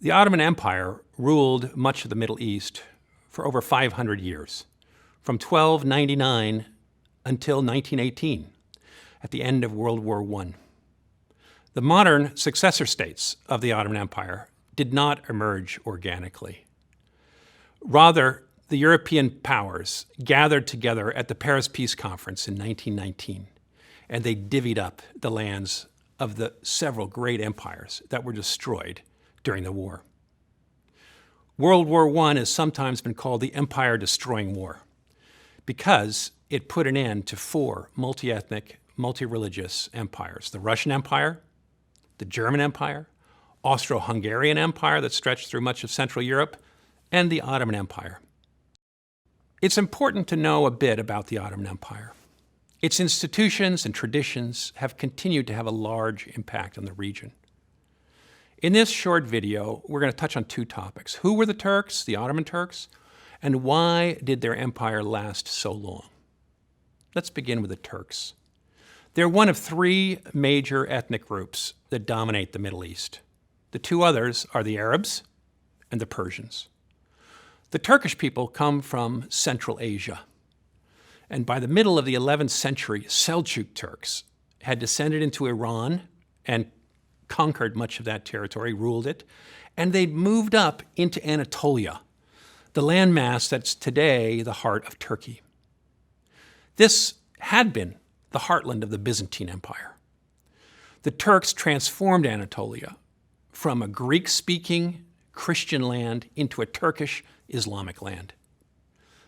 The Ottoman Empire ruled much of the Middle East for over 500 years, from 1299 until 1918, at the end of World War I. The modern successor states of the Ottoman Empire did not emerge organically. Rather, the European powers gathered together at the Paris Peace Conference in 1919, and they divvied up the lands of the several great empires that were destroyed during the war. World War I has sometimes been called the empire-destroying war because it put an end to 4 multi-ethnic, multi-religious empires: the Russian Empire, the German Empire, Austro-Hungarian Empire that stretched through much of Central Europe, and the Ottoman Empire. It's important to know a bit about the Ottoman Empire. Its institutions and traditions have continued to have a large impact on the region. In this short video, we're going to touch on 2 topics. Who were the Turks, the Ottoman Turks, and why did their empire last so long? Let's begin with the Turks. They're one of 3 major ethnic groups that dominate the Middle East. The 2 others are the Arabs and the Persians. The Turkish people come from Central Asia, and by the middle of the 11th century, Seljuk Turks had descended into Iran and conquered much of that territory, ruled it, and they'd moved up into Anatolia, the landmass that's today the heart of Turkey. This had been the heartland of the Byzantine Empire. The Turks transformed Anatolia from a Greek-speaking Christian land into a Turkish Islamic land.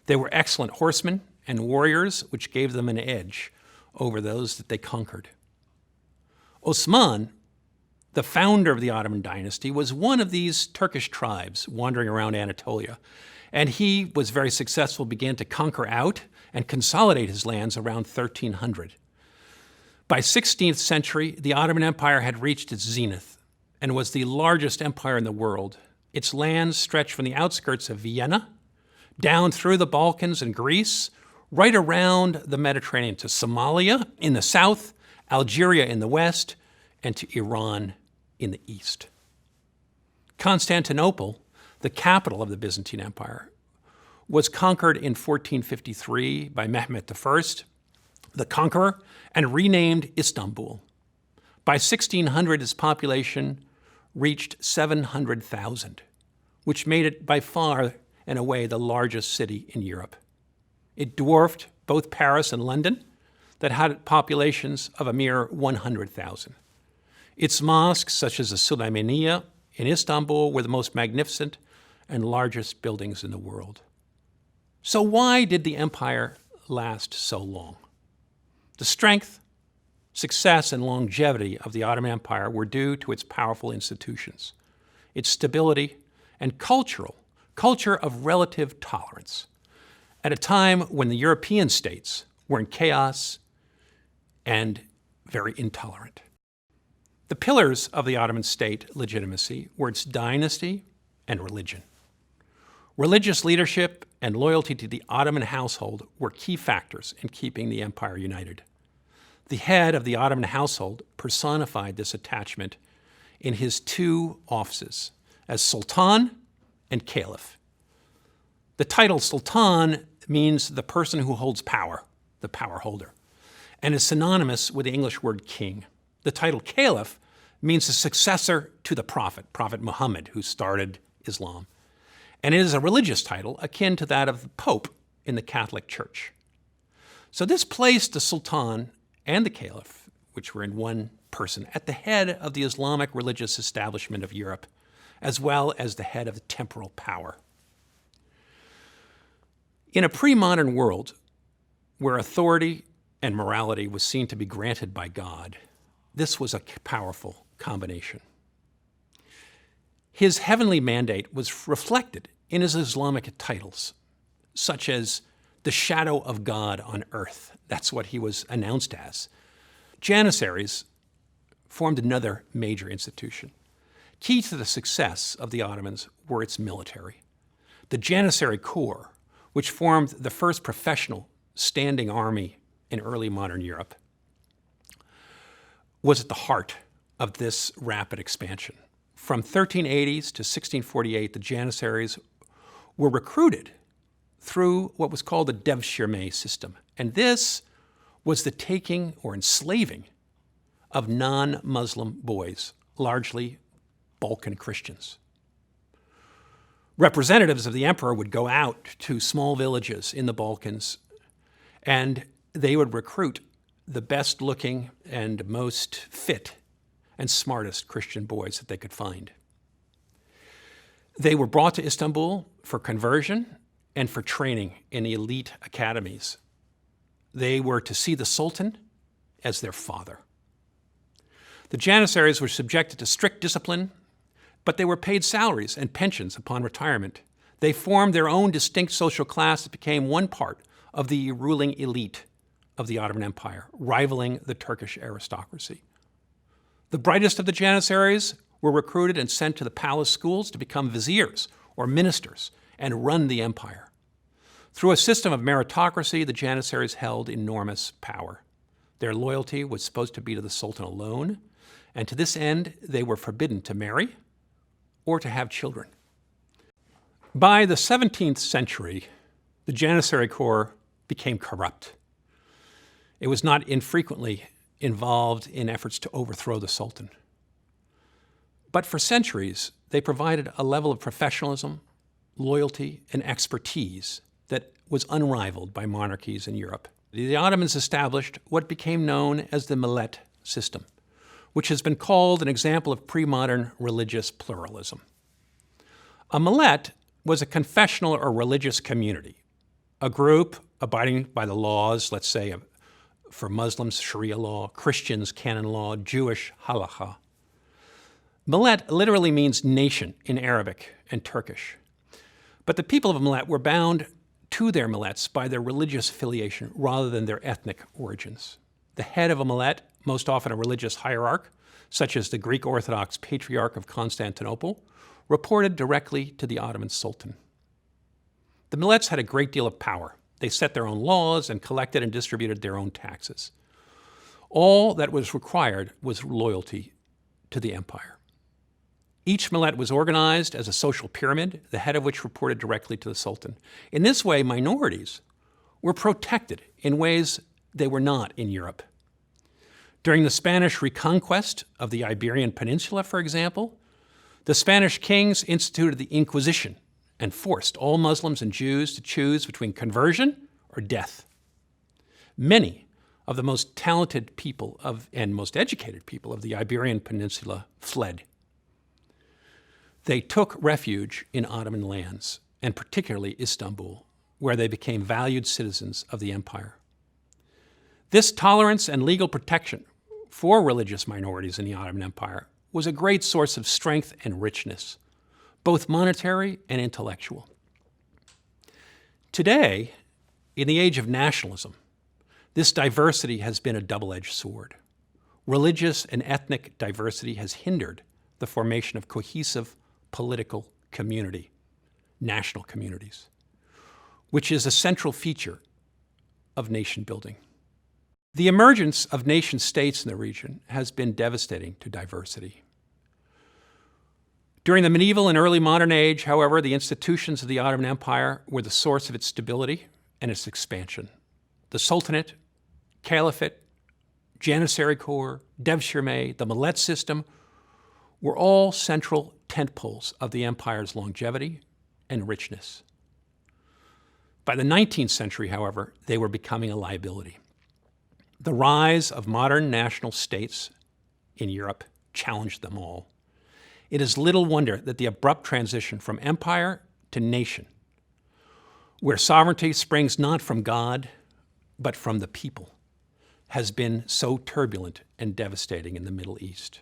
They were excellent horsemen and warriors, which gave them an edge over those that they conquered. Osman, the founder of the Ottoman dynasty, was one of these Turkish tribes wandering around Anatolia, and he was very successful, began to conquer out and consolidate his lands around 1300. By 16th century, the Ottoman Empire had reached its zenith and was the largest empire in the world. Its lands stretched from the outskirts of Vienna, down through the Balkans and Greece, right around the Mediterranean to Somalia in the south, Algeria in the west, and to Iran in the east. Constantinople, the capital of the Byzantine Empire, was conquered in 1453 by Mehmet I, the conqueror, and renamed Istanbul. By 1600, its population reached 700,000, which made it by far and away the largest city in Europe. It dwarfed both Paris and London, that had populations of a mere 100,000. Its mosques, such as the Süleymaniye in Istanbul, were the most magnificent and largest buildings in the world. So why did the empire last so long? The strength, success, and longevity of the Ottoman Empire were due to its powerful institutions, its stability, and culture of relative tolerance, at a time when the European states were in chaos and very intolerant. The pillars of the Ottoman state legitimacy were its dynasty and religion. Religious leadership and loyalty to the Ottoman household were key factors in keeping the empire united. The head of the Ottoman household personified this attachment in his 2 offices as Sultan and Caliph. The title Sultan means the person who holds power, the power holder, and is synonymous with the English word king. The title Caliph means the successor to the Prophet Muhammad, who started Islam. And it is a religious title akin to that of the Pope in the Catholic Church. So this placed the Sultan and the Caliph, which were in one person, at the head of the Islamic religious establishment of Europe, as well as the head of the temporal power. In a pre-modern world where authority and morality was seen to be granted by God, this was a powerful combination. His heavenly mandate was reflected in his Islamic titles, such as the shadow of God on earth. That's what he was announced as. Janissaries formed another major institution. Key to the success of the Ottomans were its military. The Janissary Corps, which formed the first professional standing army in early modern Europe, was at the heart of this rapid expansion. From 1380s to 1648, the Janissaries were recruited through what was called the Devshirme system. And this was the taking or enslaving of non-Muslim boys, largely Balkan Christians. Representatives of the emperor would go out to small villages in the Balkans, and they would recruit the best-looking and most fit and smartest Christian boys that they could find. They were brought to Istanbul for conversion and for training in elite academies. They were to see the Sultan as their father. The Janissaries were subjected to strict discipline, but they were paid salaries and pensions upon retirement. They formed their own distinct social class that became one part of the ruling elite of the Ottoman Empire, rivaling the Turkish aristocracy. The brightest of the Janissaries were recruited and sent to the palace schools to become viziers or ministers and run the empire. Through a system of meritocracy, the Janissaries held enormous power. Their loyalty was supposed to be to the Sultan alone, and to this end, they were forbidden to marry or to have children. By the 17th century, the Janissary Corps became corrupt. It was not infrequently involved in efforts to overthrow the Sultan. But for centuries, they provided a level of professionalism, loyalty, and expertise that was unrivaled by monarchies in Europe. The Ottomans established what became known as the Millette System, which has been called an example of pre-modern religious pluralism. A millet was a confessional or religious community, a group abiding by the laws, let's say, for Muslims, Sharia law, Christians, canon law, Jewish, halakha. Millet literally means nation in Arabic and Turkish. But the people of a millet were bound to their millets by their religious affiliation rather than their ethnic origins. The head of a millet, most often a religious hierarch, such as the Greek Orthodox Patriarch of Constantinople, reported directly to the Ottoman Sultan. The millets had a great deal of power. They set their own laws and collected and distributed their own taxes. All that was required was loyalty to the empire. Each millet was organized as a social pyramid, the head of which reported directly to the Sultan. In this way, minorities were protected in ways they were not in Europe. During the Spanish reconquest of the Iberian Peninsula, for example, the Spanish kings instituted the Inquisition and forced all Muslims and Jews to choose between conversion or death. Many of the most talented people and most educated people of the Iberian Peninsula fled. They took refuge in Ottoman lands, and particularly Istanbul, where they became valued citizens of the empire. This tolerance and legal protection for religious minorities in the Ottoman Empire was a great source of strength and richness, both monetary and intellectual. Today, in the age of nationalism, this diversity has been a double-edged sword. Religious and ethnic diversity has hindered the formation of cohesive political community, national communities, which is a central feature of nation building. The emergence of nation states in the region has been devastating to diversity. During the medieval and early modern age, however, the institutions of the Ottoman Empire were the source of its stability and its expansion. The Sultanate, Caliphate, Janissary Corps, Devshirme, the Millette System were all central tentpoles of the empire's longevity and richness. By the 19th century, however, they were becoming a liability. The rise of modern national states in Europe challenged them all. It is little wonder that the abrupt transition from empire to nation, where sovereignty springs not from God, but from the people, has been so turbulent and devastating in the Middle East.